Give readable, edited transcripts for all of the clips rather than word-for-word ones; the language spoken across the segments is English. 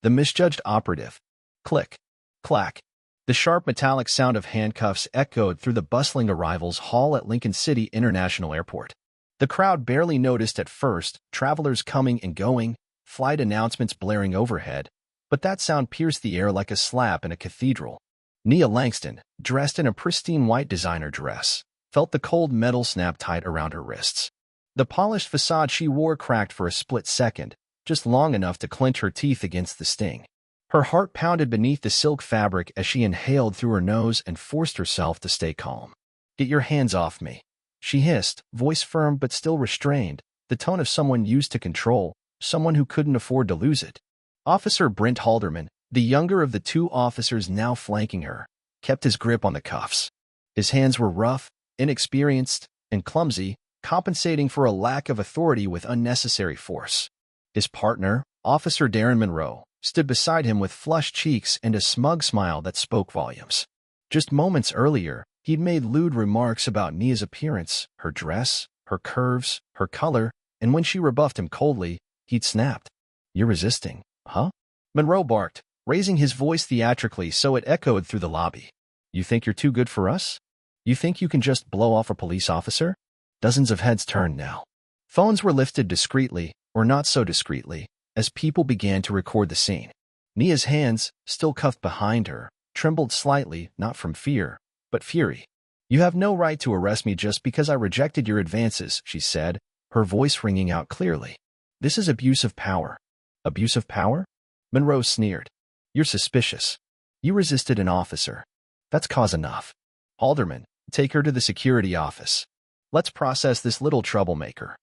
The misjudged operative. Click. Clack. The sharp metallic sound of handcuffs echoed through the bustling arrivals hall at Lincoln City International Airport. The crowd barely noticed at first, travelers coming and going, flight announcements blaring overhead, but that sound pierced the air like a slap in a cathedral. Nia Langston, dressed in a pristine white designer dress, felt the cold metal snap tight around her wrists. The polished facade she wore cracked for a split second, just long enough to clench her teeth against the sting. Her heart pounded beneath the silk fabric as she inhaled through her nose and forced herself to stay calm. "Get your hands off me," she hissed, voice firm but still restrained, the tone of someone used to control, someone who couldn't afford to lose it. Officer Brent Halderman, the younger of the two officers now flanking her, kept his grip on the cuffs. His hands were rough, inexperienced, and clumsy, compensating for a lack of authority with unnecessary force. His partner, Officer Darren Monroe, stood beside him with flushed cheeks and a smug smile that spoke volumes. Just moments earlier, he'd made lewd remarks about Nia's appearance, her dress, her curves, her color, and when she rebuffed him coldly, he'd snapped. "You're resisting, huh?" Monroe barked, raising his voice theatrically so it echoed through the lobby. "You think you're too good for us? You think you can just blow off a police officer?" Dozens of heads turned now. Phones were lifted discreetly, or not so discreetly, as people began to record the scene. Nia's hands, still cuffed behind her, trembled slightly, not from fear, but fury. "You have no right to arrest me just because I rejected your advances," she said, her voice ringing out clearly. "This is abuse of power." "Abuse of power?" Monroe sneered. "You're suspicious. You resisted an officer. That's cause enough. Halderman, take her to the security office. Let's process this little troublemaker."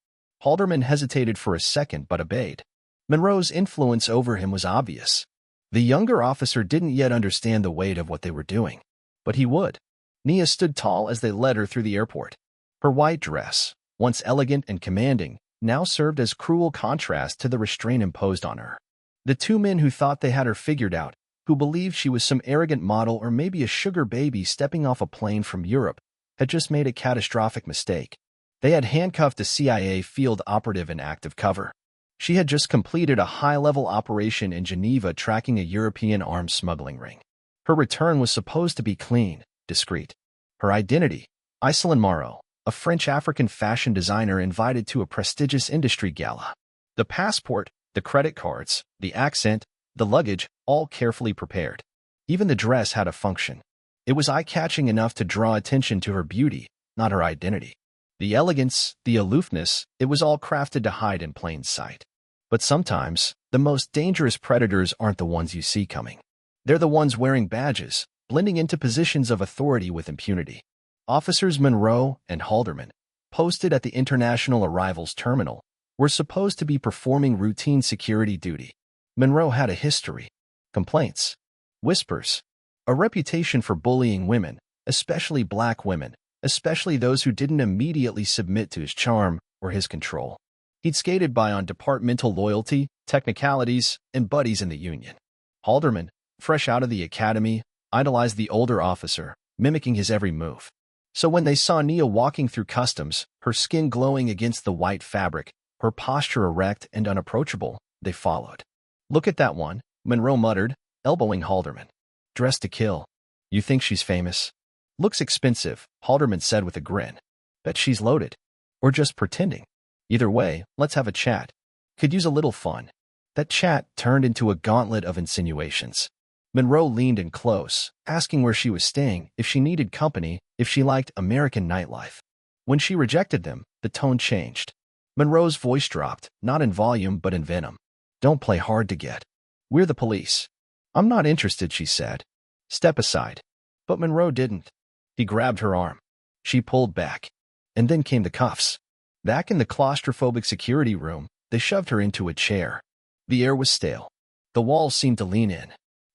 Halderman hesitated for a second but obeyed. Monroe's influence over him was obvious. The younger officer didn't yet understand the weight of what they were doing, but he would. Nia stood tall as they led her through the airport. Her white dress, once elegant and commanding, now served as cruel contrast to the restraint imposed on her. The two men who thought they had her figured out, who believed she was some arrogant model or maybe a sugar baby stepping off a plane from Europe, had just made a catastrophic mistake. They had handcuffed a CIA field operative in active cover. She had just completed a high-level operation in Geneva tracking a European arms smuggling ring. Her return was supposed to be clean, discreet. Her identity, Iselin Morrow, a French African fashion designer invited to a prestigious industry gala. The passport, the credit cards, the accent, the luggage, all carefully prepared. Even the dress had a function. It was eye-catching enough to draw attention to her beauty, not her identity. The elegance, the aloofness, it was all crafted to hide in plain sight. But sometimes, the most dangerous predators aren't the ones you see coming. They're the ones wearing badges, blending into positions of authority with impunity. Officers Monroe and Halderman, posted at the International Arrivals Terminal, were supposed to be performing routine security duty. Monroe had a history. Complaints. Whispers. A reputation for bullying women, especially black women, especially those who didn't immediately submit to his charm or his control. He'd skated by on departmental loyalty, technicalities, and buddies in the union. Halderman, fresh out of the academy, idolized the older officer, mimicking his every move. So when they saw Nia walking through customs, her skin glowing against the white fabric, her posture erect and unapproachable, they followed. "Look at that one," Monroe muttered, elbowing Halderman. "Dressed to kill. You think she's famous?" "Looks expensive," Halderman said with a grin. "Bet she's loaded. Or just pretending. Either way, let's have a chat. Could use a little fun." That chat turned into a gauntlet of insinuations. Monroe leaned in close, asking where she was staying, if she needed company, if she liked American nightlife. When she rejected them, the tone changed. Monroe's voice dropped, not in volume but in venom. "Don't play hard to get. We're the police." "I'm not interested," she said. "Step aside." But Monroe didn't. He grabbed her arm. She pulled back. And then came the cuffs. Back in the claustrophobic security room, they shoved her into a chair. The air was stale. The walls seemed to lean in.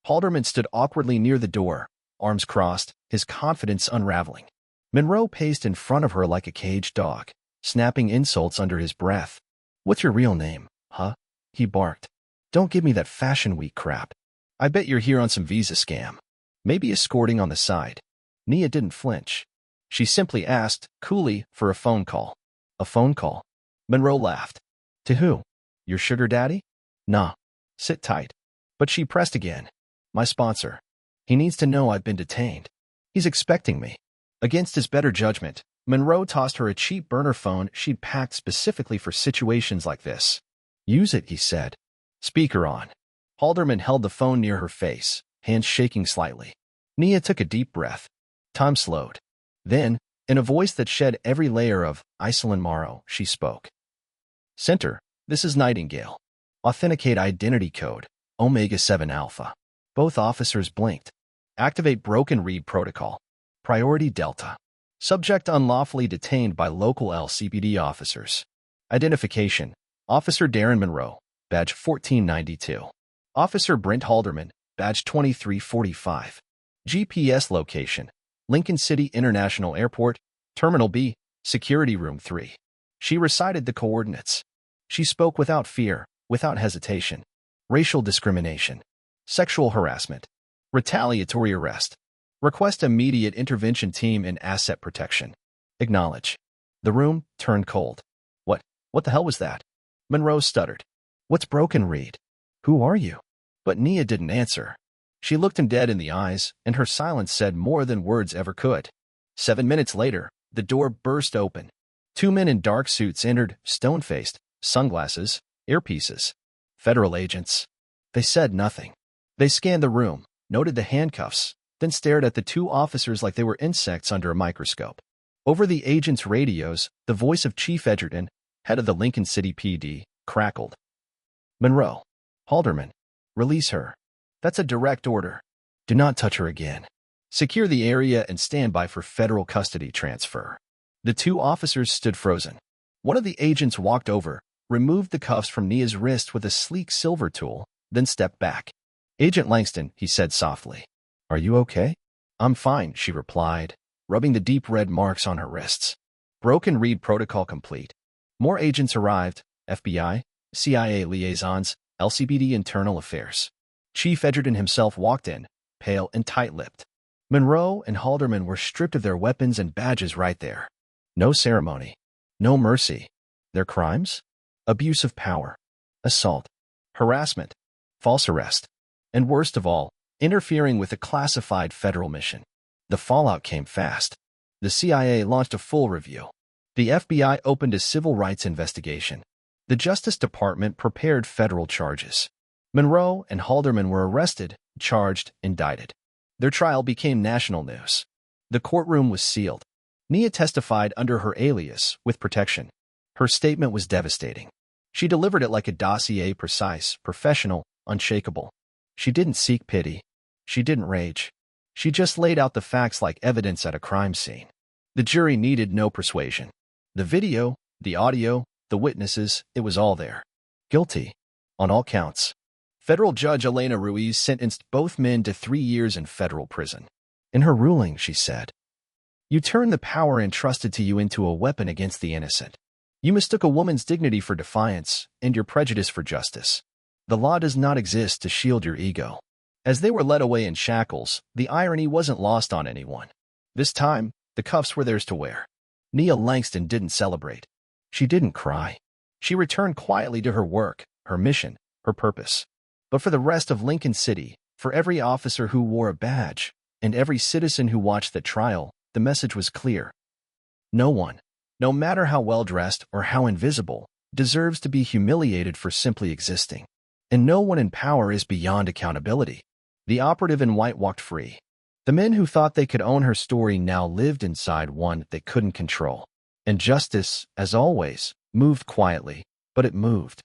Halderman stood awkwardly near the door, arms crossed, his confidence unraveling. Monroe paced in front of her like a caged dog, snapping insults under his breath. "What's your real name, huh?" he barked. "Don't give me that Fashion Week crap. I bet you're here on some visa scam. Maybe escorting on the side." Nia didn't flinch. She simply asked, coolly, for a phone call. "A phone call?" Monroe laughed. "To who? Your sugar daddy?" "Nah. Sit tight." But she pressed again. My sponsor. He needs to know I've been detained. He's expecting me. Against his better judgment, Monroe tossed her a cheap burner phone she'd packed specifically for situations like this. Use it, he said. Speaker on. Halderman held the phone near her face, hands shaking slightly. Nia took a deep breath. Time slowed. Then, in a voice that shed every layer of Iselin Morrow, she spoke. Center, this is Nightingale. Authenticate identity code, Omega 7 Alpha. Both officers blinked. Activate broken read protocol. Priority Delta. Subject unlawfully detained by local LCPD officers. Identification. Officer Darren Monroe, badge 1492. Officer Brent Halderman, badge 2345. GPS location. Lincoln City International Airport, Terminal B, Security Room 3. She recited the coordinates. She spoke without fear, without hesitation. Racial discrimination. Sexual harassment. Retaliatory arrest. Request immediate intervention team and asset protection. Acknowledge. The room turned cold. What the hell was that? Monroe stuttered. What's broken, Reed? Who are you? But Nia didn't answer. She looked him dead in the eyes, and her silence said more than words ever could. 7 minutes later, the door burst open. 2 men in dark suits entered, stone-faced, sunglasses, earpieces. Federal agents. They said nothing. They scanned the room, noted the handcuffs, then stared at the 2 officers like they were insects under a microscope. Over the agents' radios, the voice of Chief Edgerton, head of the Lincoln City PD, crackled. Monroe. Halderman. Release her. That's a direct order. Do not touch her again. Secure the area and stand by for federal custody transfer. The 2 officers stood frozen. One of the agents walked over, removed the cuffs from Nia's wrist with a sleek silver tool, then stepped back. Agent Langston, he said softly. Are you okay? I'm fine, she replied, rubbing the deep red marks on her wrists. Broken read protocol complete. More agents arrived, FBI, CIA liaisons, LCPD internal affairs. Chief Edgerton himself walked in, pale and tight-lipped. Monroe and Halderman were stripped of their weapons and badges right there. No ceremony. No mercy. Their crimes? Abuse of power. Assault. Harassment. False arrest. And worst of all, interfering with a classified federal mission. The fallout came fast. The CIA launched a full review. The FBI opened a civil rights investigation. The Justice Department prepared federal charges. Monroe and Halderman were arrested, charged, indicted. Their trial became national news. The courtroom was sealed. Nia testified under her alias, with protection. Her statement was devastating. She delivered it like a dossier, precise, professional, unshakable. She didn't seek pity. She didn't rage. She just laid out the facts like evidence at a crime scene. The jury needed no persuasion. The video, the audio, the witnesses, it was all there. Guilty. On all counts. Federal Judge Elena Ruiz sentenced both men to 3 years in federal prison. In her ruling, she said, You turned the power entrusted to you into a weapon against the innocent. You mistook a woman's dignity for defiance and your prejudice for justice. The law does not exist to shield your ego. As they were led away in shackles, the irony wasn't lost on anyone. This time, the cuffs were theirs to wear. Nia Langston didn't celebrate. She didn't cry. She returned quietly to her work, her mission, her purpose. But for the rest of Lincoln City, for every officer who wore a badge, and every citizen who watched the trial, the message was clear. No one, no matter how well-dressed or how invisible, deserves to be humiliated for simply existing. And no one in power is beyond accountability. The operative in white walked free. The men who thought they could own her story now lived inside one they couldn't control. And justice, as always, moved quietly, but it moved.